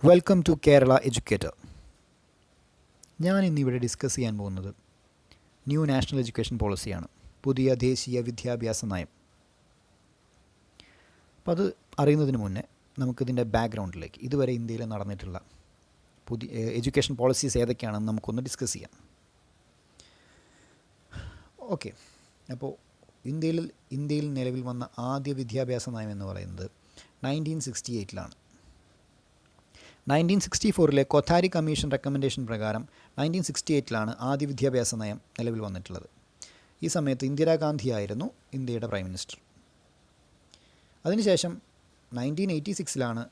Welcome to Kerala educator. ഞാൻ ഇന്നിവിടെ discuss ചെയ്യാൻ പോകുന്നത് ന്യൂ നാഷണൽ എഡ്യൂക്കേഷൻ പോളിസിയാണ്, പുതിയ ദേശീയ വിദ്യാഭ്യാസ നയം. അപ്പോൾ അത് അറിയുന്നതിന് മുന്നേ നമുക്കിതിൻ്റെ ബാക്ക്ഗ്രൗണ്ടിലേക്ക് ഇതുവരെ ഇന്ത്യയിൽ നടന്നിട്ടുള്ള പുതിയ എഡ്യൂക്കേഷൻ പോളിസീസ് ഏതൊക്കെയാണെന്ന് നമുക്കൊന്ന് ഡിസ്കസ് ചെയ്യാം. ഓക്കെ, അപ്പോൾ ഇന്ത്യയിൽ നിലവിൽ വന്ന ആദ്യ വിദ്യാഭ്യാസ നയം എന്ന് പറയുന്നത് 1968 1964 കൊഥാരി കമ്മീഷൻ റെക്കമെൻഡേഷൻ പ്രകാരം 1968 ആദ്യ വിദ്യാഭ്യാസ നയം നിലവിൽ വന്നിട്ടുള്ളത്. ഈ സമയത്ത് ഇന്ദിരാഗാന്ധിയായിരുന്നു ഇന്ത്യയുടെ പ്രൈം മിനിസ്റ്റർ. അതിനുശേഷം 1986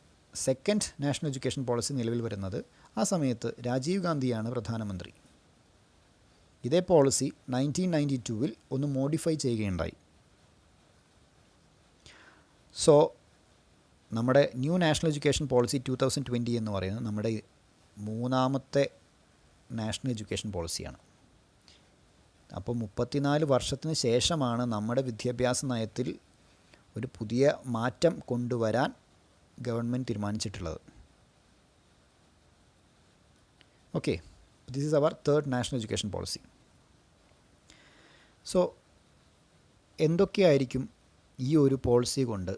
സെക്കൻഡ് നാഷണൽ എഡ്യൂക്കേഷൻ പോളിസി നിലവിൽ വരുന്നത്. ആ സമയത്ത് രാജീവ് ഗാന്ധിയാണ് പ്രധാനമന്ത്രി. ഇതേ പോളിസി 1992 ഒന്ന് മോഡിഫൈ ചെയ്യുകയുണ്ടായി. സോ നമ്മുടെ ന്യൂ നാഷണൽ എഡ്യൂക്കേഷൻ പോളിസി 2020 എന്ന് പറയുന്നത് നമ്മുടെ മൂന്നാമത്തെ നാഷണൽ എഡ്യൂക്കേഷൻ പോളിസിയാണ്. അപ്പോൾ 34 വർഷത്തിന് ശേഷമാണ് നമ്മുടെ വിദ്യാഭ്യാസ നയത്തിൽ ഒരു പുതിയ മാറ്റം കൊണ്ടുവരാൻ ഗവൺമെൻറ് തീരുമാനിച്ചിട്ടുള്ളത്. Okay, this is our third national education policy. So എന്തൊക്കെയായിരിക്കും ഈ ഒരു പോളിസി കൊണ്ട്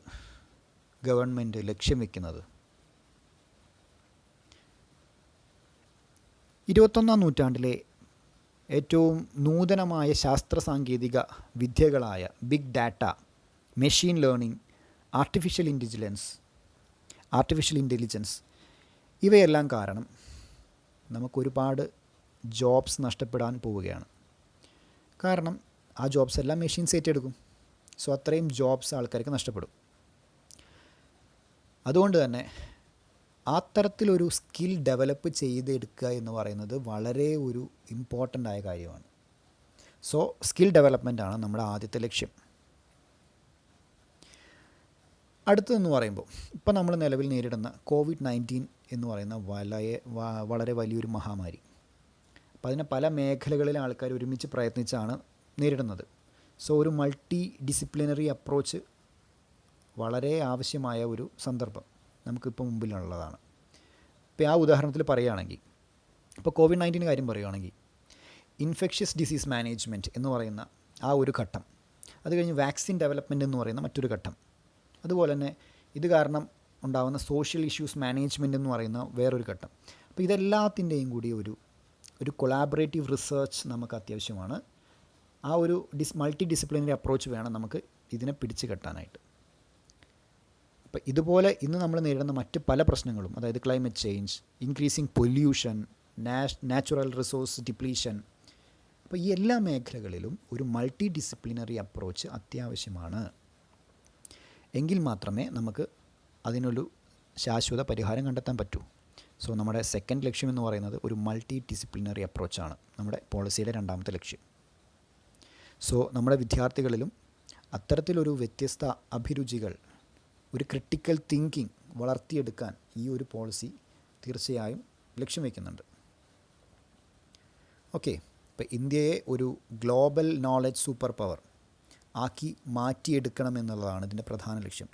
ഗവൺമെൻറ് ലക്ഷ്യം വയ്ക്കുന്നത്? 21ാം നൂറ്റാണ്ടിലെ ഏറ്റവും നൂതനമായ ശാസ്ത്ര സാങ്കേതിക വിദ്യകളായ big data, machine learning, artificial intelligence ഇവയെല്ലാം കാരണം നമുക്കൊരുപാട് ജോബ്സ് നഷ്ടപ്പെടാൻ പോവുകയാണ്. കാരണം ആ ജോബ്സ് എല്ലാം മെഷീൻസ് ഏറ്റെടുക്കും. സോ അത്രയും ജോബ്സ് ആൾക്കാർക്ക് നഷ്ടപ്പെടും. അതുകൊണ്ട് തന്നെ അത്തരത്തിലൊരു സ്കിൽ ഡെവലപ്പ് ചെയ്തെടുക്കുക എന്ന് പറയുന്നത് വളരെ ഒരു ഇമ്പോർട്ടൻ്റ് ആയ കാര്യമാണ്. സോ സ്കിൽ ഡെവലപ്മെൻറ്റാണ് നമ്മുടെ ആദ്യത്തെ ലക്ഷ്യം. അടുത്തതെന്ന് പറയുമ്പോൾ ഇപ്പോൾ നമ്മൾ നിലവിൽ നേരിടുന്ന COVID-19 എന്ന് പറയുന്ന വളരെ വലിയൊരു മഹാമാരി. അപ്പോൾ അതിനെ പല മേഖലകളിലെ ആൾക്കാർ ഒരുമിച്ച് പ്രയത്നിച്ചാണ് നേരിടുന്നത്. സോ ഒരു മൾട്ടി ഡിസിപ്ലിനറി അപ്രോച്ച് വളരെ ആവശ്യമായ ഒരു സന്ദർഭം നമുക്കിപ്പോൾ മുമ്പിലുള്ളതാണ്. ഇപ്പോൾ ആ ഉദാഹരണത്തിൽ പറയുകയാണെങ്കിൽ, ഇപ്പോൾ COVID-19 കാര്യം പറയുകയാണെങ്കിൽ ഇൻഫെക്ഷ്യസ് ഡിസീസ് മാനേജ്മെൻറ്റ് എന്ന് പറയുന്ന ആ ഒരു ഘട്ടം, അത് കഴിഞ്ഞ് വാക്സിൻ ഡെവലപ്മെൻറ്റ് എന്ന് പറയുന്ന മറ്റൊരു ഘട്ടം, അതുപോലെ തന്നെ ഇത് കാരണം ഉണ്ടാകുന്ന സോഷ്യൽ ഇഷ്യൂസ് മാനേജ്മെൻറ്റ് എന്ന് പറയുന്ന വേറൊരു ഘട്ടം. അപ്പോൾ ഇതെല്ലാത്തിൻ്റെയും കൂടി ഒരു കൊളാബറേറ്റീവ് റിസർച്ച് നമുക്ക് അത്യാവശ്യമാണ്. ആ ഒരു മൾട്ടി ഡിസിപ്ലിനറി അപ്രോച്ച് വേണം നമുക്ക് ഇതിനെ പിടിച്ചു കെട്ടാനായിട്ട്. അപ്പോൾ ഇതുപോലെ ഇന്ന് നമ്മൾ നേരിടുന്ന മറ്റ് പല പ്രശ്നങ്ങളും, അതായത് climate change, increasing pollution, natural resource depletion, അപ്പോൾ ഈ എല്ലാ മേഖലകളിലും ഒരു മൾട്ടി ഡിസിപ്ലിനറി അപ്രോച്ച് അത്യാവശ്യമാണ്. എങ്കിൽ മാത്രമേ നമുക്ക് അതിനൊരു ശാശ്വത പരിഹാരം കണ്ടെത്താൻ പറ്റൂ. സോ നമ്മുടെ സെക്കൻഡ് ലക്ഷ്യം എന്ന് പറയുന്നത് ഒരു മൾട്ടി ഡിസിപ്ലിനറി അപ്രോച്ചാണ്, നമ്മുടെ പോളിസിയുടെ രണ്ടാമത്തെ ലക്ഷ്യം. സോ നമ്മുടെ വിദ്യാർത്ഥികളിലും അത്തരത്തിലൊരു വ്യത്യസ്ത അഭിരുചികൾ, ഒരു ക്രിട്ടിക്കൽ തിങ്കിങ് വളർത്തിയെടുക്കാൻ ഈ ഒരു പോളിസി തീർച്ചയായും ലക്ഷ്യം വയ്ക്കുന്നുണ്ട്. ഓക്കെ, ഇപ്പോൾ ഇന്ത്യയെ ഒരു ഗ്ലോബൽ നോളജ് സൂപ്പർ പവർ ആക്കി മാറ്റിയെടുക്കണം എന്നുള്ളതാണ് ഇതിൻ്റെ പ്രധാന ലക്ഷ്യം.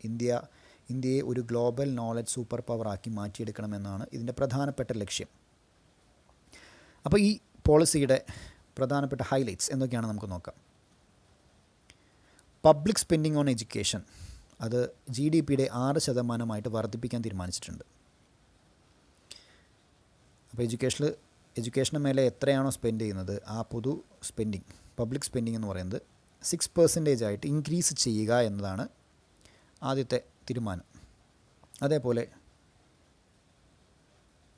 ഇന്ത്യയെ ഒരു ഗ്ലോബൽ നോളജ് സൂപ്പർ പവർ ആക്കി മാറ്റിയെടുക്കണമെന്നാണ് ഇതിൻ്റെ പ്രധാനപ്പെട്ട ലക്ഷ്യം. അപ്പോൾ ഈ പോളിസിയുടെ പ്രധാനപ്പെട്ട ഹൈലൈറ്റ്സ് എന്തൊക്കെയാണ് നമുക്ക് നോക്കാം. പബ്ലിക് സ്പെൻഡിങ് ഓൺ എഡ്യൂക്കേഷൻ അത് GDPയുടെ 6% വർദ്ധിപ്പിക്കാൻ തീരുമാനിച്ചിട്ടുണ്ട്. അപ്പോൾ എഡ്യൂക്കേഷന് മേലെ എത്രയാണോ സ്പെൻഡ് ചെയ്യുന്നത് ആ പൊതു സ്പെൻഡിങ്, പബ്ലിക് സ്പെൻഡിങ് എന്ന് പറയുന്നത് 6% ഇൻക്രീസ് ചെയ്യുക എന്നതാണ് ആദ്യത്തെ തീരുമാനം. അതേപോലെ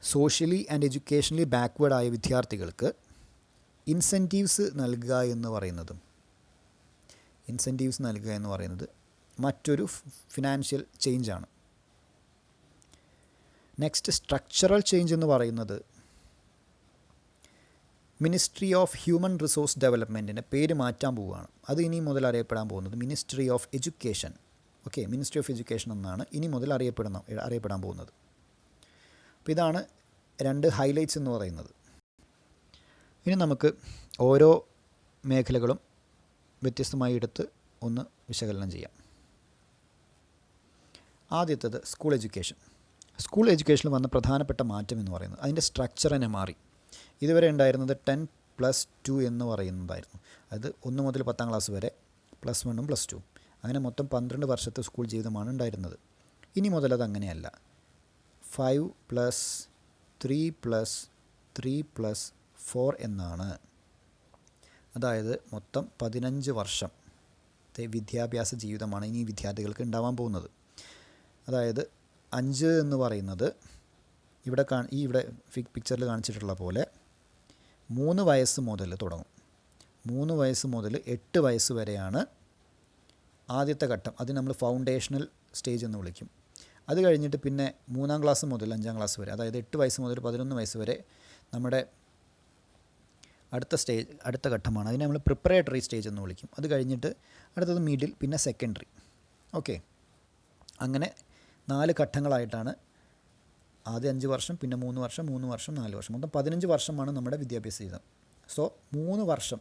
സോഷ്യലി ആൻഡ് എഡ്യൂക്കേഷണലി ബാക്ക്വേർഡായ വിദ്യാർത്ഥികൾക്ക് ഇൻസെൻറ്റീവ്സ് നൽകുക എന്ന് പറയുന്നത് മറ്റൊരു ഫിനാൻഷ്യൽ ചേഞ്ചാണ്. നെക്സ്റ്റ് സ്ട്രക്ചറൽ ചേഞ്ച് എന്ന് പറയുന്നത് മിനിസ്ട്രി ഓഫ് ഹ്യൂമൻ റിസോഴ്സ് ഡെവലപ്മെൻറ്റിൻ്റെ പേര് മാറ്റാൻ പോവുകയാണ്. അത് ഇനി മുതൽ അറിയപ്പെടാൻ പോകുന്നത് ministry of education. Okay, ministry of education എന്നാണ് ഇനി മുതൽ അറിയപ്പെടാൻ പോകുന്നത്. അപ്പോൾ ഇതാണ് 2 ഹൈലൈറ്റ്സ് എന്ന് പറയുന്നത്. ഇനി നമുക്ക് ഓരോ മേഖലകളും വ്യത്യസ്തമായി എടുത്ത് ഒന്ന് വിശകലനം ചെയ്യാം. ആദ്യത്തേത് സ്കൂൾ എഡ്യൂക്കേഷൻ. സ്കൂൾ എഡ്യൂക്കേഷനിൽ വന്ന പ്രധാനപ്പെട്ട മാറ്റം എന്ന് പറയുന്നത് അതിൻ്റെ സ്ട്രക്ചർ തന്നെ മാറി. ഇതുവരെ ഉണ്ടായിരുന്നത് 10+2 എന്ന് പറയുന്നതായിരുന്നു. അത് 1 മുതൽ 10ാം ക്ലാസ് വരെ +1ഉം +2. അങ്ങനെ മൊത്തം 12 വർഷത്തെ സ്കൂൾ ജീവിതമാണ് ഉണ്ടായിരുന്നത്. ഇനി മുതൽ അത് അങ്ങനെയല്ല. 5+3+3+4 എന്നാണ്. അതായത് മൊത്തം 15 വർഷത്തെ വിദ്യാഭ്യാസ ജീവിതമാണ് ഇനി വിദ്യാർത്ഥികൾക്ക് ഉണ്ടാവാൻ പോകുന്നത്. അതായത് 5 എന്ന് പറയുന്നത് ഇവിടെ പിക്ചറിൽ കാണിച്ചിട്ടുള്ള പോലെ 3 വയസ്സ് മുതൽ തുടങ്ങും. 3 വയസ്സ് മുതൽ 8 വയസ്സ് വരെയാണ് ആദ്യത്തെ ഘട്ടം. അത് നമ്മൾ ഫൗണ്ടേഷണൽ സ്റ്റേജ് എന്ന് വിളിക്കും. അത് കഴിഞ്ഞിട്ട് പിന്നെ 3ാം ക്ലാസ് മുതൽ 5ാം ക്ലാസ് വരെ, അതായത് 8 വയസ്സ് മുതൽ 11 വയസ്സ് വരെ നമ്മുടെ അടുത്ത ഘട്ടമാണ്. അതിനെ നമ്മൾ പ്രിപ്പറേറ്ററി സ്റ്റേജ് എന്ന് വിളിക്കും. അത് കഴിഞ്ഞിട്ട് അടുത്തത് മിഡിൽ, പിന്നെ സെക്കൻഡറി. ഓക്കെ, അങ്ങനെ 4 ഘട്ടങ്ങളായിട്ടാണ്. ആദ്യം 5 വർഷം, പിന്നെ 3 വർഷം, 3 വർഷം, 4 വർഷം, മൊത്തം 15 വർഷമാണ് നമ്മുടെ വിദ്യാഭ്യാസ ജീവിതം. സോ 3 വർഷം,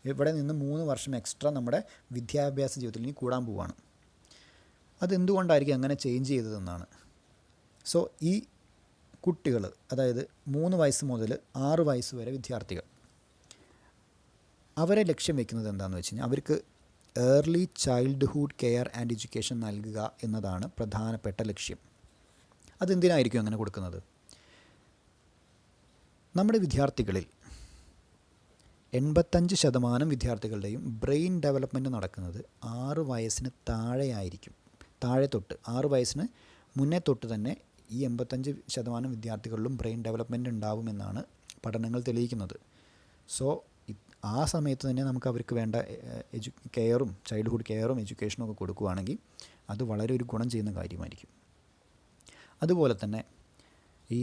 ഇവിടെ നിന്ന് 3 വർഷം എക്സ്ട്രാ നമ്മുടെ വിദ്യാഭ്യാസ ജീവിതത്തിൽ ഇനി കൂടാൻ പോവുകയാണ്. അതെന്തുകൊണ്ടായിരിക്കും അങ്ങനെ ചേഞ്ച് ചെയ്തതെന്നാണ്. സോ ഈ കുട്ടികൾ, അതായത് 3 വയസ്സ് മുതൽ 6 വയസ്സ് വരെ വിദ്യാർത്ഥികൾ, അവരെ ലക്ഷ്യം വെക്കുന്നത് എന്താണെന്ന് വെച്ച് കഴിഞ്ഞാൽ അവർക്ക് early childhood care and education നൽകുക എന്നതാണ് പ്രധാനപ്പെട്ട ലക്ഷ്യം. അതെന്തിനായിരിക്കും അങ്ങനെ കൊടുക്കുന്നത്? നമ്മുടെ വിദ്യാർത്ഥികളിൽ 85% വിദ്യാർത്ഥികളുടെയും ബ്രെയിൻ ഡെവലപ്മെൻറ്റ് നടക്കുന്നത് 6 വയസ്സിന് താഴെയായിരിക്കും. താഴെ തൊട്ട് 6 വയസ്സിന് മുന്നേ തൊട്ട് തന്നെ ഈ 85% വിദ്യാർത്ഥികളിലും ബ്രെയിൻ ഡെവലപ്മെൻറ്റ് ഉണ്ടാവുമെന്നാണ് പഠനങ്ങൾ തെളിയിക്കുന്നത്. സോ ആ സമയത്ത് തന്നെ നമുക്ക് അവർക്ക് വേണ്ട കെയറും ചൈൽഡ്ഹുഡ് കെയറും എഡ്യൂക്കേഷനും ഒക്കെ കൊടുക്കുകയാണെങ്കിൽ അത് വളരെ ഒരു ഗുണം ചെയ്യുന്ന കാര്യമായിരിക്കും. അതുപോലെ തന്നെ ഈ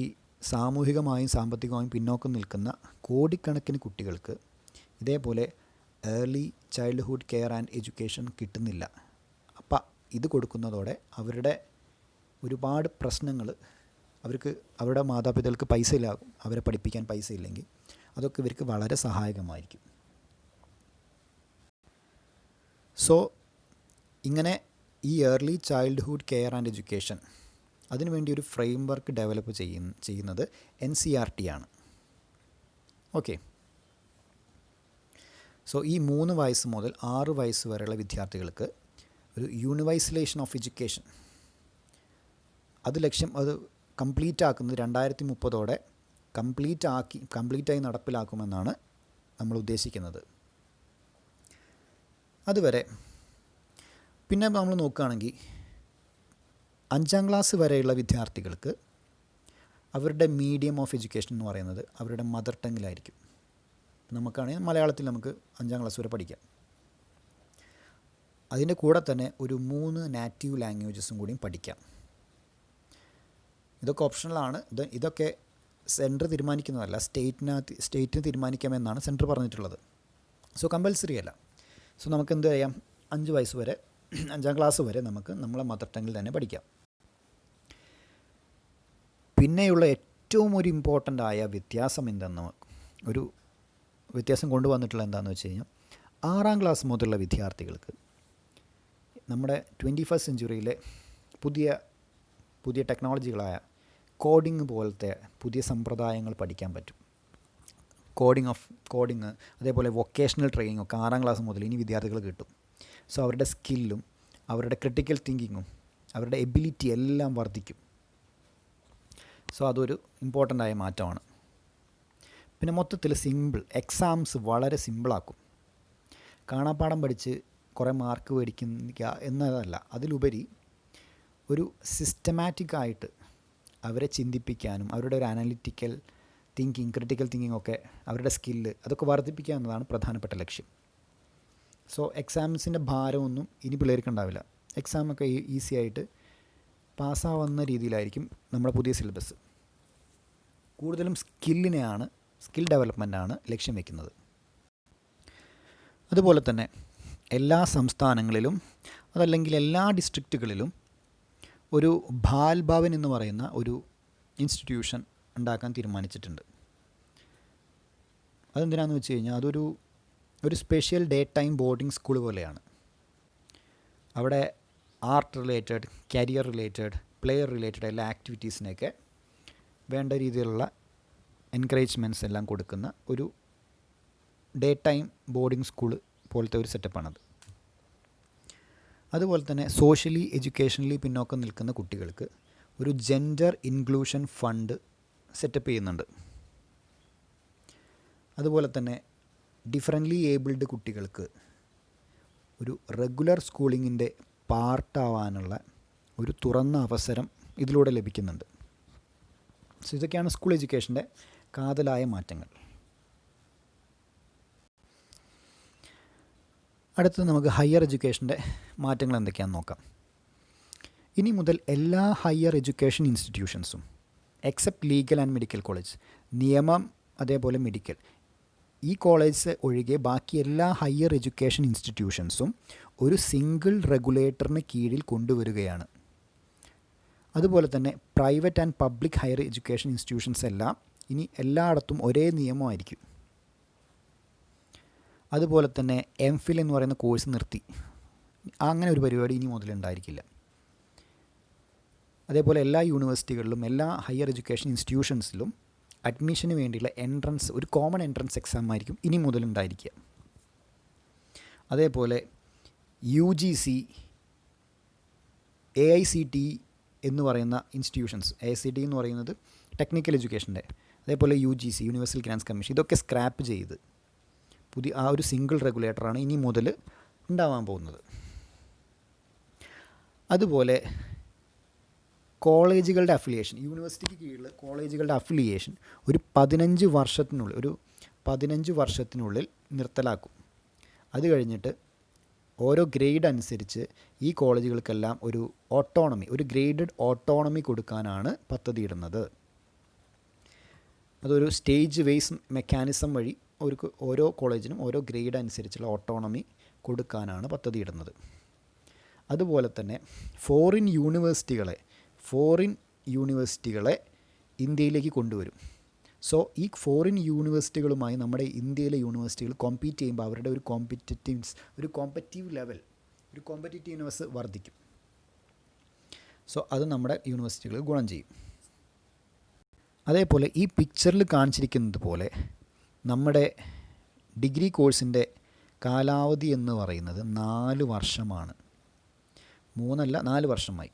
സാമൂഹികമായും സാമ്പത്തികമായും പിന്നോക്കം നിൽക്കുന്ന കോടിക്കണക്കിന് കുട്ടികൾക്ക് ഇതേപോലെ early childhood care and education കിട്ടുന്നില്ല. അപ്പം ഇത് കൊടുക്കുന്നതോടെ അവരുടെ ഒരുപാട് പ്രശ്നങ്ങൾ, അവർക്ക് അവരുടെ മാതാപിതാക്കൾക്ക് പൈസ ഇല്ല, അവരെ പഠിപ്പിക്കാൻ പൈസ ഇല്ലെങ്കിൽ അതൊക്കെ ഇവർക്ക് വളരെ സഹായകമായിരിക്കും. സോ ഇങ്ങനെ ഈ early childhood care and education അതിനുവേണ്ടി ഒരു ഫ്രെയിം വർക്ക് ഡെവലപ്പ് ചെയ്യുന്നത് NCERT ആണ്. ഓക്കെ, സോ ഈ 3 വയസ്സ് മുതൽ 6 വയസ്സ് വരെയുള്ള വിദ്യാർത്ഥികൾക്ക് ഒരു യൂണിവേഴ്സലൈസേഷൻ ഓഫ് എഡ്യൂക്കേഷൻ, അത് കംപ്ലീറ്റ് ആക്കുന്നത് 2030 കംപ്ലീറ്റായി നടപ്പിലാക്കുമെന്നാണ് നമ്മൾ ഉദ്ദേശിക്കുന്നത്. അതുവരെ പിന്നെ നമ്മൾ നോക്കുകയാണെങ്കിൽ 5ാം ക്ലാസ് വരെയുള്ള വിദ്യാർത്ഥികൾക്ക് അവരുടെ മീഡിയം ഓഫ് എഡ്യൂക്കേഷൻ എന്ന് പറയുന്നത് അവരുടെ മദർ ടങ്ങിലായിരിക്കും. നമുക്കാണെങ്കിൽ മലയാളത്തിൽ നമുക്ക് 5ാം ക്ലാസ് വരെ പഠിക്കാം. അതിൻ്റെ കൂടെ തന്നെ ഒരു 3 നാറ്റീവ് ലാംഗ്വേജസും കൂടിയും പഠിക്കാം. ഇതൊക്കെ ഓപ്ഷണലാണ്. ഇതൊക്കെ സെൻറ്റർ തീരുമാനിക്കുന്നതല്ല, സ്റ്റേറ്റിന് തീരുമാനിക്കാമെന്നാണ് സെൻറ്റർ പറഞ്ഞിട്ടുള്ളത്. സോ കമ്പൽസറി അല്ല. സോ നമുക്ക് എന്ത് ചെയ്യാം, 5 വയസ്സ് വരെ 5ാം ക്ലാസ് വരെ നമുക്ക് നമ്മളെ മദർ ടങ്ങിൽ തന്നെ പഠിക്കാം. പിന്നെയുള്ള ഏറ്റവും ഒരു ഇമ്പോർട്ടൻ്റ് ആയ വ്യത്യാസം ഒരു വ്യത്യാസം കൊണ്ടുവന്നിട്ടുള്ള എന്താണെന്ന് വെച്ച് കഴിഞ്ഞാൽ 6ാം ക്ലാസ് മുതലുള്ള വിദ്യാർത്ഥികൾക്ക് നമ്മുടെ 21st സെഞ്ച്വറിയിലെ പുതിയ ടെക്നോളജികളായ കോഡിങ് പോലത്തെ പുതിയ സമ്പ്രദായങ്ങൾ പഠിക്കാൻ പറ്റും. കോഡിങ് അതേപോലെ വൊക്കേഷണൽ ട്രെയിനിങ് ഒക്കെ 6ാം ക്ലാസ് മുതൽ ഇനി വിദ്യാർത്ഥികൾ കിട്ടും. സോ അവരുടെ സ്കില്ലും അവരുടെ ക്രിട്ടിക്കൽ തിങ്കിങ്ങും അവരുടെ എബിലിറ്റി എല്ലാം വർദ്ധിക്കും. സോ അതൊരു ഇമ്പോർട്ടൻ്റ് ആയ മാറ്റമാണ്. പിന്നെ മൊത്തത്തിൽ എക്സാംസ് വളരെ സിമ്പിളാക്കും. കാണാപ്പാഠം പഠിച്ച് കുറേ മാർക്ക് മേടിക്കുക എന്നതല്ല, അതിലുപരി ഒരു സിസ്റ്റമാറ്റിക്കായിട്ട് അവരെ ചിന്തിപ്പിക്കാനും അവരുടെ ഒരു അനലിറ്റിക്കൽ തിങ്കിങ്, ക്രിട്ടിക്കൽ തിങ്കിങ് ഒക്കെ അവരുടെ സ്കില്ല് അതൊക്കെ വർദ്ധിപ്പിക്കുക എന്നതാണ് പ്രധാനപ്പെട്ട ലക്ഷ്യം. സോ എക്സാംസിൻ്റെ ഭാരമൊന്നും ഇനി പിള്ളേർക്ക് ഉണ്ടാവില്ല. എക്സാമൊക്കെ ഈസി ആയിട്ട് പാസ്സാവുന്ന രീതിയിലായിരിക്കും നമ്മുടെ പുതിയ സിലബസ്. കൂടുതലും സ്കിൽ ഡെവലപ്മെൻറ്റാണ് ലക്ഷ്യം വയ്ക്കുന്നത്. അതുപോലെ തന്നെ എല്ലാ സംസ്ഥാനങ്ങളിലും അതല്ലെങ്കിൽ എല്ലാ ഡിസ്ട്രിക്റ്റുകളിലും ഒരു ബാൽ ഭവൻ എന്ന് പറയുന്ന ഒരു ഇൻസ്റ്റിറ്റ്യൂഷൻ ഉണ്ടാക്കാൻ തീരുമാനിച്ചിട്ടുണ്ട്. അതെന്തിനാണെന്ന് വെച്ച് കഴിഞ്ഞാൽ ഒരു special day time boarding school പോലെയാണ്. അവിടെ art related, career related, player related എല്ലാ ആക്ടിവിറ്റീസിനെയൊക്കെ വേണ്ട രീതിയിലുള്ള എൻകറേജ്മെൻറ്റ്സ് എല്ലാം കൊടുക്കുന്ന ഒരു ഡേ ടൈം ബോർഡിംഗ് സ്കൂൾ പോലത്തെ ഒരു സെറ്റപ്പാണത്. അതുപോലെ തന്നെ സോഷ്യലി എഡ്യൂക്കേഷണലി പിന്നോക്കം നിൽക്കുന്ന കുട്ടികൾക്ക് ഒരു ജെൻഡർ ഇൻക്ലൂഷൻ ഫണ്ട് സെറ്റപ്പ് ചെയ്യുന്നുണ്ട്. അതുപോലെ തന്നെ ഡിഫറൻ്റ്ലി ഏബിൾഡ് കുട്ടികൾക്ക് ഒരു റെഗുലർ സ്കൂളിങ്ങിൻ്റെ പാർട്ടാവാനുള്ള ഒരു തുറന്ന അവസരം ഇതിലൂടെ ലഭിക്കുന്നുണ്ട്. സോ ഇതൊക്കെയാണ് സ്കൂൾ എഡ്യൂക്കേഷൻ്റെ കാതലായ മാറ്റങ്ങൾ. അടുത്തത് നമുക്ക് ഹയർ എഡ്യൂക്കേഷൻ്റെ മാറ്റങ്ങൾ എന്തൊക്കെയാണെന്ന് നോക്കാം. ഇനി മുതൽ എല്ലാ ഹയർ എഡ്യൂക്കേഷൻ ഇൻസ്റ്റിറ്റ്യൂഷൻസും except legal and medical college, നിയമം അതേപോലെ മെഡിക്കൽ, ഈ കോളേജ് ഒഴികെ ബാക്കി എല്ലാ ഹയർ എഡ്യൂക്കേഷൻ ഇൻസ്റ്റിറ്റ്യൂഷൻസും ഒരു സിംഗിൾ റെഗുലേറ്ററിന് കീഴിൽ കൊണ്ടുവരികയാണ്. അതുപോലെ തന്നെ private and public higher education institutions എല്ലാം ഇനി എല്ലായിടത്തും ഒരേ നിയമമായിരിക്കും. അതുപോലെ തന്നെ MPhil എന്ന് പറയുന്ന കോഴ്സ് നിർത്തി, അങ്ങനെ ഒരു പരിപാടി ഇനി മുതലുണ്ടായിരിക്കില്ല. അതേപോലെ എല്ലാ യൂണിവേഴ്സിറ്റികളിലും എല്ലാ ഹയർ എഡ്യൂക്കേഷൻ ഇൻസ്റ്റിറ്റ്യൂഷൻസിലും അഡ്മിഷന് വേണ്ടിയുള്ള എൻട്രൻസ്, ഒരു കോമൺ എൻട്രൻസ് എക്സാം ആയിരിക്കും ഇനി മുതലുണ്ടായിരിക്കുക. അതേപോലെ UGC, AICTE എന്ന് പറയുന്ന ഇൻസ്റ്റിറ്റ്യൂഷൻസ്, AICTE എന്ന് പറയുന്നത് ടെക്നിക്കൽ എഡ്യൂക്കേഷൻ്റെ, അതേപോലെ UGC യൂണിവേഴ്സൽ ഗ്രാൻറ്റ്സ് കമ്മീഷൻ, ഇതൊക്കെ സ്ക്രാപ്പ് ചെയ്ത് പുതിയ ആ ഒരു സിംഗിൾ റെഗുലേറ്ററാണ് ഇനി മുതൽ ഉണ്ടാവാൻ പോകുന്നത്. അതുപോലെ കോളേജുകളുടെ അഫിലിയേഷൻ, യൂണിവേഴ്സിറ്റിക്ക് കീഴിൽ കോളേജുകളുടെ അഫിലിയേഷൻ ഒരു 15 വർഷത്തിനുള്ളിൽ നിർത്തലാക്കും. അത് കഴിഞ്ഞിട്ട് ഓരോ ഗ്രേഡ് അനുസരിച്ച് ഈ കോളേജുകൾക്കെല്ലാം ഒരു ഓട്ടോണമി, ഒരു ഗ്രേഡഡ് ഓട്ടോണമി കൊടുക്കാനാണ് പദ്ധതിയിടുന്നത്. അതൊരു സ്റ്റേജ് വേസ് മെക്കാനിസം വഴി ഓരോ കോളേജിനും ഓരോ ഗ്രേഡ് അനുസരിച്ചുള്ള ഓട്ടോണമി കൊടുക്കാനാണ് പദ്ധതിയിടുന്നത്. അതുപോലെ തന്നെ ഫോറിൻ യൂണിവേഴ്സിറ്റികളെ ഇന്ത്യയിലേക്ക് കൊണ്ടുവരും. സോ ഈ ഫോറിൻ യൂണിവേഴ്സിറ്റികളുമായി നമ്മുടെ ഇന്ത്യയിലെ യൂണിവേഴ്സിറ്റികൾ കോമ്പീറ്റ് ചെയ്യുമ്പോൾ അവരുടെ ഒരു കോമ്പറ്റീറ്റീവ്നെസ് വർദ്ധിക്കും. സോ അത് നമ്മുടെ യൂണിവേഴ്സിറ്റികൾ ഗുണം ചെയ്യും. അതേപോലെ ഈ പിക്ചറിൽ കാണിച്ചിരിക്കുന്നത് പോലെ നമ്മുടെ ഡിഗ്രി കോഴ്സിൻ്റെ കാലാവധി എന്ന് പറയുന്നത് 4 വർഷമാണ്. 3 അല്ല 4 വർഷമായി.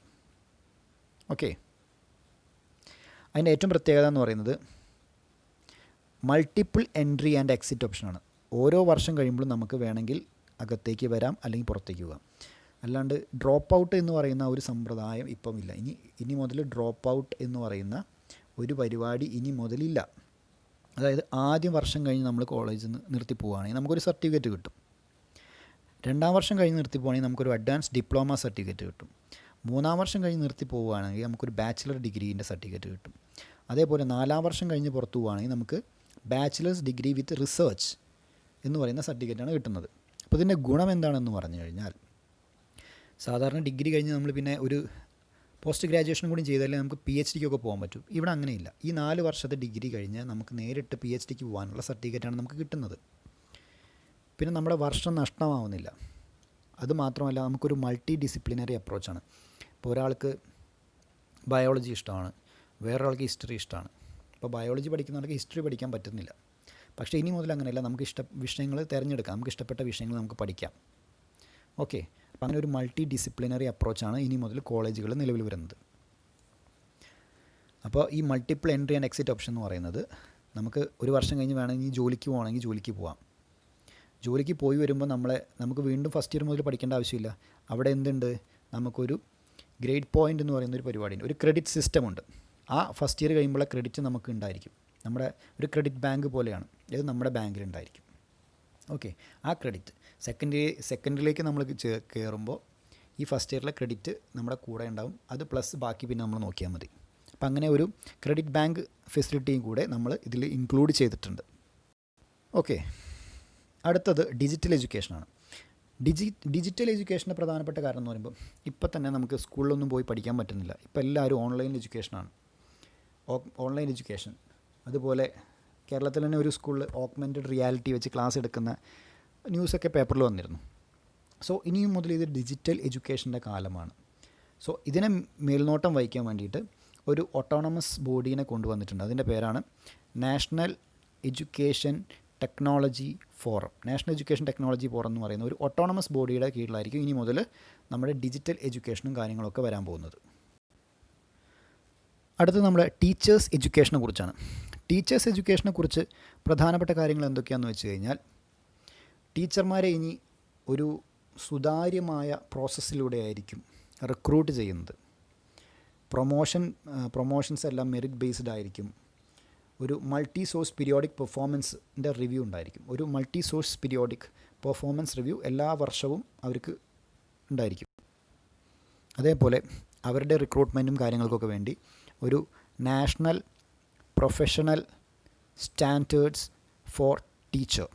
ഓക്കെ, അതിൻ്റെ ഏറ്റവും പ്രത്യേകത എന്ന് പറയുന്നത് മൾട്ടിപ്പിൾ എൻട്രി ആൻഡ് എക്സിറ്റ് ഓപ്ഷനാണ്. ഓരോ വർഷം കഴിയുമ്പോഴും നമുക്ക് വേണമെങ്കിൽ അകത്തേക്ക് വരാം അല്ലെങ്കിൽ പുറത്തേക്ക് പോകാം. അല്ലാണ്ട് ഡ്രോപ്പ് ഔട്ട് എന്ന് പറയുന്ന ഒരു സമ്പ്രദായം ഇപ്പം ഇല്ല. ഇനി മുതൽ ഡ്രോപ്പ് ഔട്ട് എന്ന് പറയുന്ന ഒരു പരിപാടി ഇനി മുതലില്ല. അതായത് ആദ്യം വർഷം കഴിഞ്ഞ് നമ്മൾ കോളേജിൽ നിന്ന് നിർത്തി പോവുകയാണെങ്കിൽ നമുക്കൊരു സർട്ടിഫിക്കറ്റ് കിട്ടും. 2ാം വർഷം കഴിഞ്ഞ് നിർത്തി പോവുകയാണെങ്കിൽ നമുക്കൊരു അഡ്വാൻസ് ഡിപ്ലോമ സർട്ടിഫിക്കറ്റ് കിട്ടും. 3ാം വർഷം കഴിഞ്ഞ് നിർത്തി പോവുകയാണെങ്കിൽ നമുക്കൊരു ബാച്ചിലർ ഡിഗ്രീൻ്റെ സർട്ടിഫിക്കറ്റ് കിട്ടും. അതേപോലെ 4ാം വർഷം കഴിഞ്ഞ് പുറത്തു പോവുകയാണെങ്കിൽ നമുക്ക് ബാച്ചിലേഴ്സ് ഡിഗ്രി വിത്ത് റിസർച്ച് എന്ന് പറയുന്ന സർട്ടിഫിക്കറ്റാണ് കിട്ടുന്നത്. അപ്പോൾ ഇതിൻ്റെ ഗുണം എന്താണെന്ന് പറഞ്ഞു കഴിഞ്ഞാൽ, സാധാരണ ഡിഗ്രി കഴിഞ്ഞ് നമ്മൾ പിന്നെ ഒരു പോസ്റ്റ് ഗ്രാജുവേഷൻ കൂടി ചെയ്താലേ നമുക്ക് PhDക്കൊക്കെ പോകാൻ പറ്റും. ഇവിടെ അങ്ങനെയില്ല. ഈ 4 വർഷത്തെ ഡിഗ്രി കഴിഞ്ഞ് നമുക്ക് നേരിട്ട് PhDക്ക് പോകാനുള്ള സർട്ടിഫിക്കറ്റാണ് നമുക്ക് കിട്ടുന്നത്. പിന്നെ നമ്മുടെ വർഷം നഷ്ടമാവുന്നില്ല. അതുമാത്രമല്ല, നമുക്കൊരു മൾട്ടി ഡിസിപ്ലിനറി അപ്രോച്ചാണ്. ഇപ്പോൾ ഒരാൾക്ക് ബയോളജി ഇഷ്ടമാണ്, വേറൊരാൾക്ക് ഹിസ്റ്ററി ഇഷ്ടമാണ്. ഇപ്പോൾ ബയോളജി പഠിക്കുന്നവർക്ക് ഹിസ്റ്ററി പഠിക്കാൻ പറ്റുന്നില്ല. പക്ഷേ ഇനി മുതൽ അങ്ങനെയല്ല, നമുക്ക് വിഷയങ്ങൾ തിരഞ്ഞെടുക്കാം, നമുക്ക് ഇഷ്ടപ്പെട്ട വിഷയങ്ങൾ നമുക്ക് പഠിക്കാം. ഓക്കെ, അപ്പോൾ അങ്ങനെ ഒരു മൾട്ടി ഡിസിപ്ലിനറി അപ്രോച്ചാണ് ഇനി മുതൽ കോളേജുകൾ നിലവിൽ വരുന്നത്. അപ്പോൾ ഈ multiple entry and exit option എന്ന് പറയുന്നത്, നമുക്ക് ഒരു വർഷം കഴിഞ്ഞ് വേണമെങ്കിൽ ജോലിക്ക് പോകണമെങ്കിൽ ജോലിക്ക് പോകാം. ജോലിക്ക് പോയി വരുമ്പോൾ നമുക്ക് വീണ്ടും ഫസ്റ്റ് ഇയർ മുതൽ പഠിക്കേണ്ട ആവശ്യമില്ല. അവിടെ എന്തുണ്ട്, നമുക്കൊരു ഗ്രേഡ് പോയിൻ്റ് എന്ന് പറയുന്ന ഒരു പരിപാടിയുണ്ട്, ഒരു ക്രെഡിറ്റ് സിസ്റ്റം ഉണ്ട്. ആ ഫസ്റ്റ് ഇയർ കഴിയുമ്പോഴുള്ള ക്രെഡിറ്റ് നമുക്ക് ഉണ്ടായിരിക്കും. നമ്മുടെ ഒരു ക്രെഡിറ്റ് ബാങ്ക് പോലെയാണ്, ഇത് നമ്മുടെ ബാങ്കിലുണ്ടായിരിക്കും. ഓക്കെ, ആ ക്രെഡിറ്റ് സെക്കൻഡിലേക്ക് നമ്മൾ കയറുമ്പോൾ ഈ ഫസ്റ്റ് ഇയറിലെ ക്രെഡിറ്റ് നമ്മുടെ കൂടെ ഉണ്ടാവും. അത് പ്ലസ് ബാക്കി പിന്നെ നമ്മൾ നോക്കിയാൽ മതി. അപ്പം അങ്ങനെ ഒരു ക്രെഡിറ്റ് ബാങ്ക് ഫെസിലിറ്റിയും കൂടെ നമ്മൾ ഇതിൽ ഇൻക്ലൂഡ് ചെയ്തിട്ടുണ്ട്. ഓക്കെ, അടുത്തത് ഡിജിറ്റൽ എഡ്യൂക്കേഷനാണ്. ഡിജിറ്റൽ എഡ്യൂക്കേഷൻ്റെ പ്രധാനപ്പെട്ട കാരണം എന്ന് പറയുമ്പോൾ, ഇപ്പം തന്നെ നമുക്ക് സ്കൂളിലൊന്നും പോയി പഠിക്കാൻ പറ്റുന്നില്ല. ഇപ്പം എല്ലാവരും ഓൺലൈൻ എഡ്യൂക്കേഷനാണ്. ഓൺലൈൻ എഡ്യൂക്കേഷൻ, അതുപോലെ കേരളത്തിൽ തന്നെ ഒരു സ്കൂളിൽ ഓഗ്മെൻറ്റഡ് റിയാലിറ്റി വെച്ച് ക്ലാസ് എടുക്കുന്ന ന്യൂസൊക്കെ പേപ്പറിൽ വന്നിരുന്നു. സോ ഇനിയും മുതൽ ഇത് ഡിജിറ്റൽ എഡ്യൂക്കേഷൻ്റെ കാലമാണ്. സോ ഇതിനെ മേൽനോട്ടം വഹിക്കാൻ വേണ്ടിയിട്ട് ഒരു ഓട്ടോണമസ് ബോഡീനെ കൊണ്ടുവന്നിട്ടുണ്ട്. അതിൻ്റെ പേരാണ് national education technology forum. National education technology forum എന്ന് പറയുന്ന ഒരു ഓട്ടോണമസ് ബോഡിയുടെ കീഴിലായിരിക്കും ഇനി മുതൽ നമ്മുടെ ഡിജിറ്റൽ എഡ്യൂക്കേഷനും കാര്യങ്ങളൊക്കെ വരാൻ പോകുന്നത്. അടുത്തത് നമ്മുടെ ടീച്ചേഴ്സ് എഡ്യൂക്കേഷനെ കുറിച്ചാണ്. ടീച്ചേഴ്സ് എഡ്യൂക്കേഷനെ കുറിച്ച് പ്രധാനപ്പെട്ട കാര്യങ്ങൾ എന്തൊക്കെയാണെന്ന് വെച്ച് കഴിഞ്ഞാൽ, ടീച്ചർമാരെ ഇനി ഒരു സുതാര്യമായ പ്രോസസ്സിലൂടെ ആയിരിക്കും റിക്രൂട്ട് ചെയ്യുന്നത്. പ്രൊമോഷൻസ് എല്ലാം മെറിറ്റ് ബേസ്ഡ് ആയിരിക്കും. ഒരു മൾട്ടി സോഴ്സ് പീരിയോഡിക് പെർഫോമൻസിൻ്റെ റിവ്യൂ ഉണ്ടായിരിക്കും. ഒരു multi source periodic performance review എല്ലാ വർഷവും അവർക്ക് ഉണ്ടായിരിക്കും. അതേപോലെ അവരുടെ റിക്രൂട്ട്മെൻറ്റും കാര്യങ്ങൾക്കൊക്കെ വേണ്ടി ഒരു national professional standards four teacher,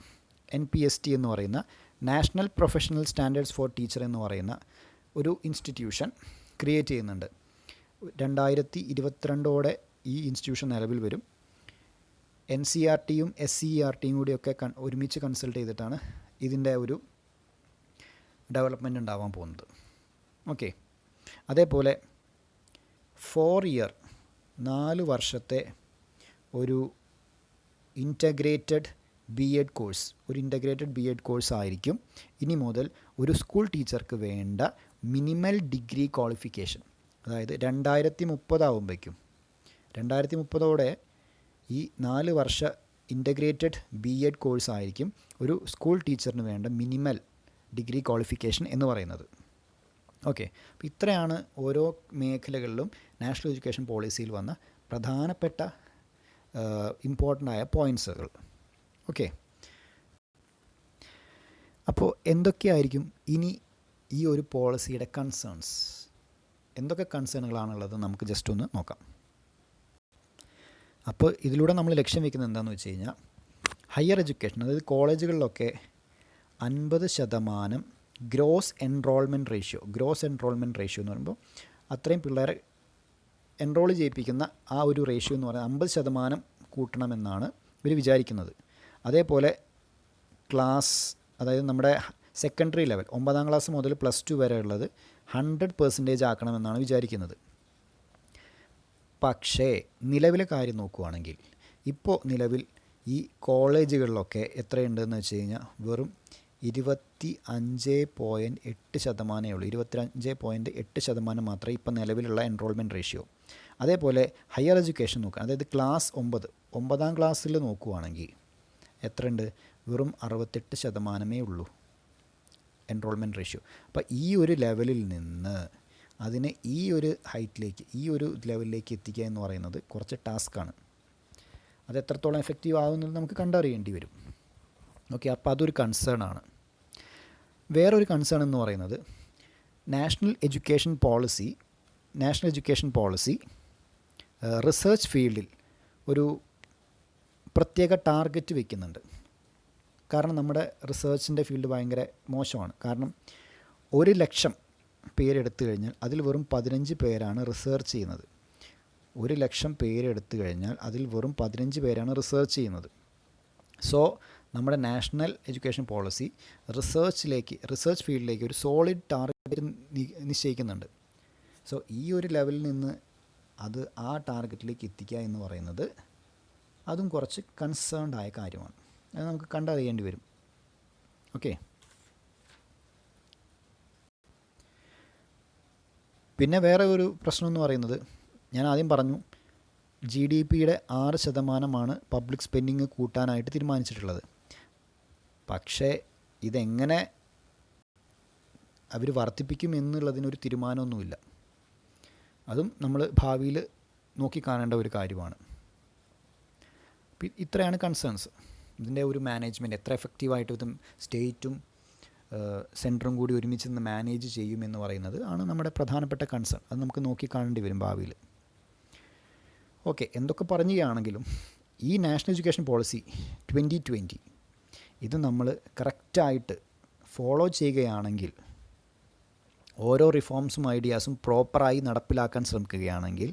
NPST എന്ന് പറയുന്ന national professional standards four teacher എന്ന് പറയുന്ന ഒരു ഇൻസ്റ്റിറ്റ്യൂഷൻ ക്രിയേറ്റ് ചെയ്യുന്നുണ്ട്. 2022 ഈ ഇൻസ്റ്റിറ്റ്യൂഷൻ നിലവിൽ വരും. NCERTയും SCERTയും കൂടിയൊക്കെ ഒരുമിച്ച് കൺസൾട്ട് ചെയ്തിട്ടാണ് ഇതിൻ്റെ ഒരു ഡെവലപ്മെൻറ്റ് ഉണ്ടാവാൻ പോകുന്നത്. ഓക്കെ. അതേപോലെ 4 ഇയർ 4 വർഷത്തെ ഒരു ഇൻ്റഗ്രേറ്റഡ് B.Ed കോഴ്സ്, ഒരു ഇൻ്റഗ്രേറ്റഡ് B.Ed കോഴ്സ് ആയിരിക്കും ഇനി മുതൽ ഒരു സ്കൂൾ ടീച്ചർക്ക് വേണ്ട മിനിമൽ ഡിഗ്രി ക്വാളിഫിക്കേഷൻ. അതായത് 2030 ആകുമ്പോഴേക്കും, 2030 ഈ 4 വർഷ ഇൻ്റഗ്രേറ്റഡ് B.Ed കോഴ്സ് ആയിരിക്കും ഒരു സ്കൂൾ ടീച്ചറിന് വേണ്ട മിനിമൽ ഡിഗ്രി ക്വാളിഫിക്കേഷൻ എന്ന് പറയുന്നത്. ഓക്കെ. അപ്പോൾ ഇത്രയാണ് ഓരോ മേഖലകളിലും നാഷണൽ എഡ്യൂക്കേഷൻ പോളിസിയിൽ വന്ന പ്രധാനപ്പെട്ട ഇമ്പോർട്ടൻ്റ് ആയ പോയിൻറ്റ്സുകൾ. ഓക്കെ. അപ്പോൾ എന്തൊക്കെയായിരിക്കും ഇനി ഈ ഒരു പോളിസിയുടെ കൺസേൺസ്? എന്തൊക്കെ കൺസേണുകളാണുള്ളത് നമുക്ക് ജസ്റ്റ് ഒന്ന് നോക്കാം. അപ്പോൾ ഇതിലൂടെ നമ്മൾ ലക്ഷ്യം വയ്ക്കുന്നത് എന്താണെന്ന് വെച്ച് കഴിഞ്ഞാൽ, ഹയർ എഡ്യൂക്കേഷൻ, അതായത് കോളേജുകളിലൊക്കെ 50% ഗ്രോസ് എൻറോൾമെൻറ്റ് റേഷ്യോ എന്ന് പറയുമ്പോൾ അത്രയും പിള്ളേരെ എൻറോൾ ചെയ്യിപ്പിക്കുന്ന ആ ഒരു റേഷ്യോ എന്ന് പറയുന്നത് 50% കൂട്ടണമെന്നാണ് ഇവർ വിചാരിക്കുന്നത്. അതേപോലെ ക്ലാസ്, അതായത് നമ്മുടെ സെക്കൻഡറി ലെവൽ 9ാം ക്ലാസ് മുതൽ +2 വരെ ഉള്ളത് 100% ആക്കണമെന്നാണ് വിചാരിക്കുന്നത്. പക്ഷേ നിലവിലെ കാര്യം നോക്കുകയാണെങ്കിൽ ഇപ്പോൾ നിലവിൽ ഈ കോളേജുകളിലൊക്കെ എത്രയുണ്ടെന്ന് വെച്ച് കഴിഞ്ഞാൽ വെറും 25.8% ഉള്ളൂ. 25.8% മാത്രമേ ഇപ്പോൾ നിലവിലുള്ള എൻറോൾമെൻറ്റ് റേഷ്യോ. അതേപോലെ ഹയർ എഡ്യൂക്കേഷൻ നോക്കുക, അതായത് ക്ലാസ് 9ാം ക്ലാസ്സിൽ നോക്കുകയാണെങ്കിൽ എത്രയുണ്ട്? വെറും 68% ഉള്ളൂ എൻറോൾമെൻറ്റ് റേഷ്യോ. അപ്പോൾ ഈ ഒരു ലെവലിൽ നിന്ന് അതിനെ ഈ ഒരു ഹൈറ്റിലേക്ക്, ഈ ഒരു ലെവലിലേക്ക് എത്തിക്കുക എന്ന് പറയുന്നത് കുറച്ച് ടാസ്ക്കാണ്. അത് എത്രത്തോളം എഫക്റ്റീവ് ആകുന്നത് നമുക്ക് കണ്ടറിയേണ്ടി വരും. ഓക്കെ. അപ്പോൾ അതൊരു കൺസേൺ ആണ്. വേറൊരു കൺസേൺ എന്ന് പറയുന്നത് നാഷണൽ എഡ്യൂക്കേഷൻ പോളിസി റിസർച്ച് ഫീൽഡിൽ ഒരു പ്രത്യേക ടാർഗറ്റ് വയ്ക്കുന്നുണ്ട്. കാരണം നമ്മുടെ റിസർച്ചിൻ്റെ ഫീൽഡ് ഭയങ്കര മോശമാണ്. കാരണം 1,00,000 പേരെടുത്തു കഴിഞ്ഞാൽ അതിൽ വെറും 15 പേരാണ് റിസർച്ച് ചെയ്യുന്നത്. 1,00,000 പേരെടുത്തു കഴിഞ്ഞാൽ അതിൽ വെറും 15 പേരാണ് റിസർച്ച് ചെയ്യുന്നത്. സോ നമ്മുടെ നാഷണൽ എഡ്യൂക്കേഷൻ പോളിസി റിസർച്ച് ഫീൽഡിലേക്ക് ഒരു സോളിഡ് ടാർഗറ്റ് നിശ്ചയിക്കുന്നുണ്ട്. സോ ഈ ഒരു ലെവലിൽ നിന്ന് അത് ആ ടാർഗറ്റിലേക്ക് എത്തിക്കുക എന്ന് പറയുന്നത് അതും കുറച്ച് കൺസേൺഡ് ആയ കാര്യമാണ്. അത് നമുക്ക് കണ്ടറിയേണ്ടി വരും. ഓക്കെ. പിന്നെ വേറെ ഒരു പ്രശ്നം എന്ന് പറയുന്നത്, ഞാൻ ആദ്യം പറഞ്ഞു GDPയുടെ 6% പബ്ലിക് സ്പെൻഡിങ് കൂട്ടാനായിട്ട് തീരുമാനിച്ചിട്ടുള്ളത്. പക്ഷേ ഇതെങ്ങനെ അവർ വർദ്ധിപ്പിക്കും എന്നുള്ളതിനൊരു തീരുമാനമൊന്നുമില്ല. അതും നമ്മൾ ഭാവിയിൽ നോക്കിക്കാണേണ്ട ഒരു കാര്യമാണ്. ഇത്രയാണ് കൺസേൺസ്. ഇതിൻ്റെ ഒരു മാനേജ്മെൻറ്റ് എത്ര എഫക്റ്റീവായിട്ട് ഇതും സ്റ്റേറ്റും സെൻറ്ററും കൂടി ഒരുമിച്ച് നിന്ന് മാനേജ് ചെയ്യുമെന്ന് പറയുന്നത് ആണ് നമ്മുടെ പ്രധാനപ്പെട്ട കൺസേൺ. അത് നമുക്ക് നോക്കിക്കാണേണ്ടി വരും ഭാവിയിൽ. ഓക്കെ. എന്തൊക്കെ പറയുകയാണെങ്കിലും ഈ നാഷണൽ എഡ്യൂക്കേഷൻ പോളിസി 2020 ഇത് നമ്മൾ കറക്റ്റായിട്ട് ഫോളോ ചെയ്യുകയാണെങ്കിൽ, ഓരോ റിഫോംസും ഐഡിയാസും പ്രോപ്പറായി നടപ്പിലാക്കാൻ ശ്രമിക്കുകയാണെങ്കിൽ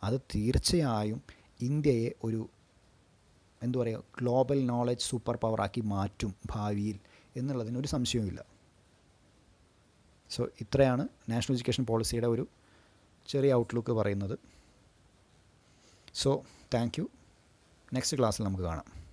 അത് തീർച്ചയായും ഇന്ത്യയെ ഒരു ഗ്ലോബൽ നോളജ് സൂപ്പർ പവറാക്കി മാറ്റും ഭാവിയിൽ എന്നുള്ളതിനൊരു സംശയവുമില്ല. സോ ഇത്രയാണ് നാഷണൽ എഡ്യൂക്കേഷൻ പോളിസിയുടെ ഒരു ചെറിയ ഔട്ട്ലുക്ക് പറയുന്നത്. So thank you. നെക്സ്റ്റ് ക്ലാസ്സിൽ നമുക്ക് കാണാം.